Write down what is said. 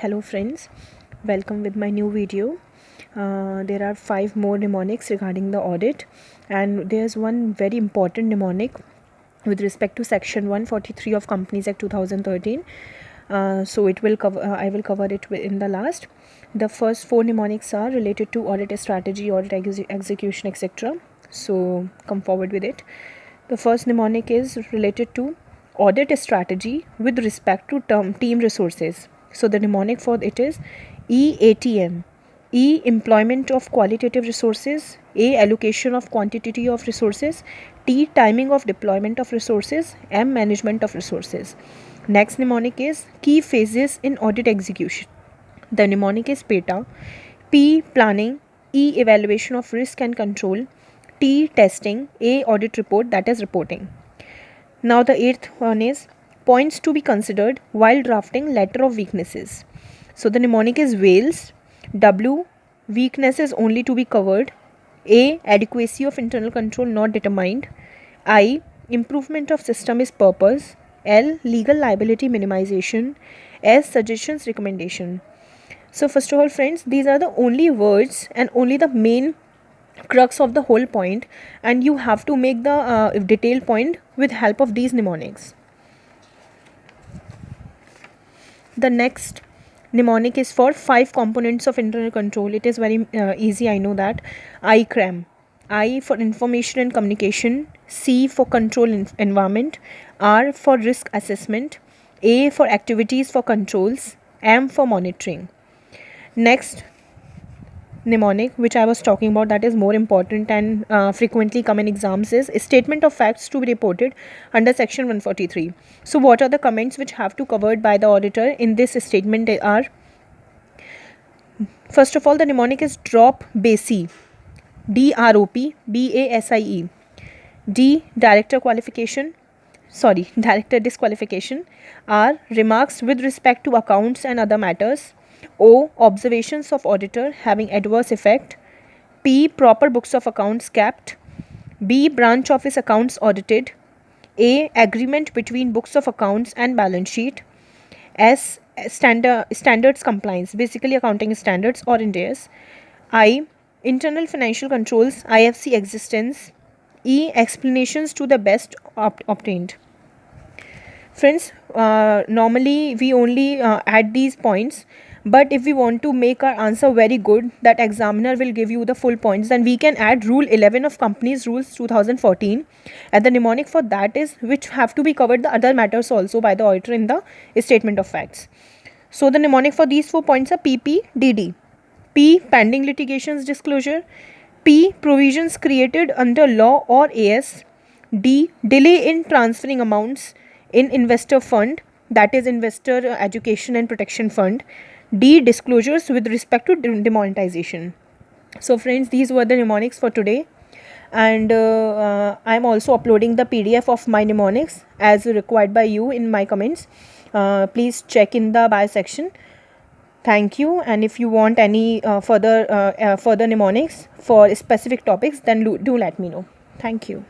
Hello friends, welcome with my new video. There are 5 more mnemonics regarding the audit, and there's one very important mnemonic with respect to section 143 of Companies Act 2013. So it will cover I will cover it in the last. The first 4 mnemonics are related to audit strategy, audit execution, etc. So come forward with it. The first mnemonic is related to audit strategy with respect to team resources. So the mnemonic for it is EATM. E, employment of qualitative resources. A, allocation of quantity of resources. T, timing of deployment of resources. M, management of resources. Next mnemonic is key phases in audit execution. The mnemonic is PETA. P, planning. E, evaluation of risk and control. T, testing. A, audit report, that is reporting. Now the 8th one is points to be considered while drafting letter of weaknesses. So the mnemonic is Wales. W, weaknesses only to be covered. A, adequacy of internal control not determined. I, improvement of system is purpose. L, legal liability minimization. S, suggestions recommendation. So first of all friends, these are the only words and only the main crux of the whole point, and you have to make the detailed point with help of these mnemonics. The next mnemonic is for 5 components of internal control. It is very easy, I know that. ICRAM. I for information and communication. C for control environment. R for risk assessment. A for activities for controls. M for monitoring. Next mnemonic which I was talking about, that is more important and frequently come in exams, is statement of facts to be reported under section 143. So what are the comments which have to covered by the auditor in this statement? They are, first of all, the mnemonic is drop BASIE. DROP BASIE. D, director disqualification. R, remarks with respect to accounts and other matters. O, observations of auditor having adverse effect. P, proper books of accounts kept. B, branch office accounts audited. A, agreement between books of accounts and balance sheet. S, standards compliance, basically accounting standards or Ind AS. I, internal financial controls IFC existence. E, explanations to the best obtained. Friends, normally we only add these points, but if we want to make our answer very good, that examiner will give you the full points, then we can add rule 11 of Companies Rules 2014, and the mnemonic for that is which have to be covered the other matters also by the auditor in the statement of facts. So the mnemonic for these 4 points are PPDD. P, pending litigations disclosure. P, provisions created under law or AS. D, delay in transferring amounts in investor fund, that is investor education and protection fund. D, disclosures with respect to demonetization. So friends, these were the mnemonics for today, and I am also uploading the PDF of my mnemonics as required by you in my comments. Please check in the bio section. Thank you, and if you want any further mnemonics for specific topics, then do let me know. Thank you.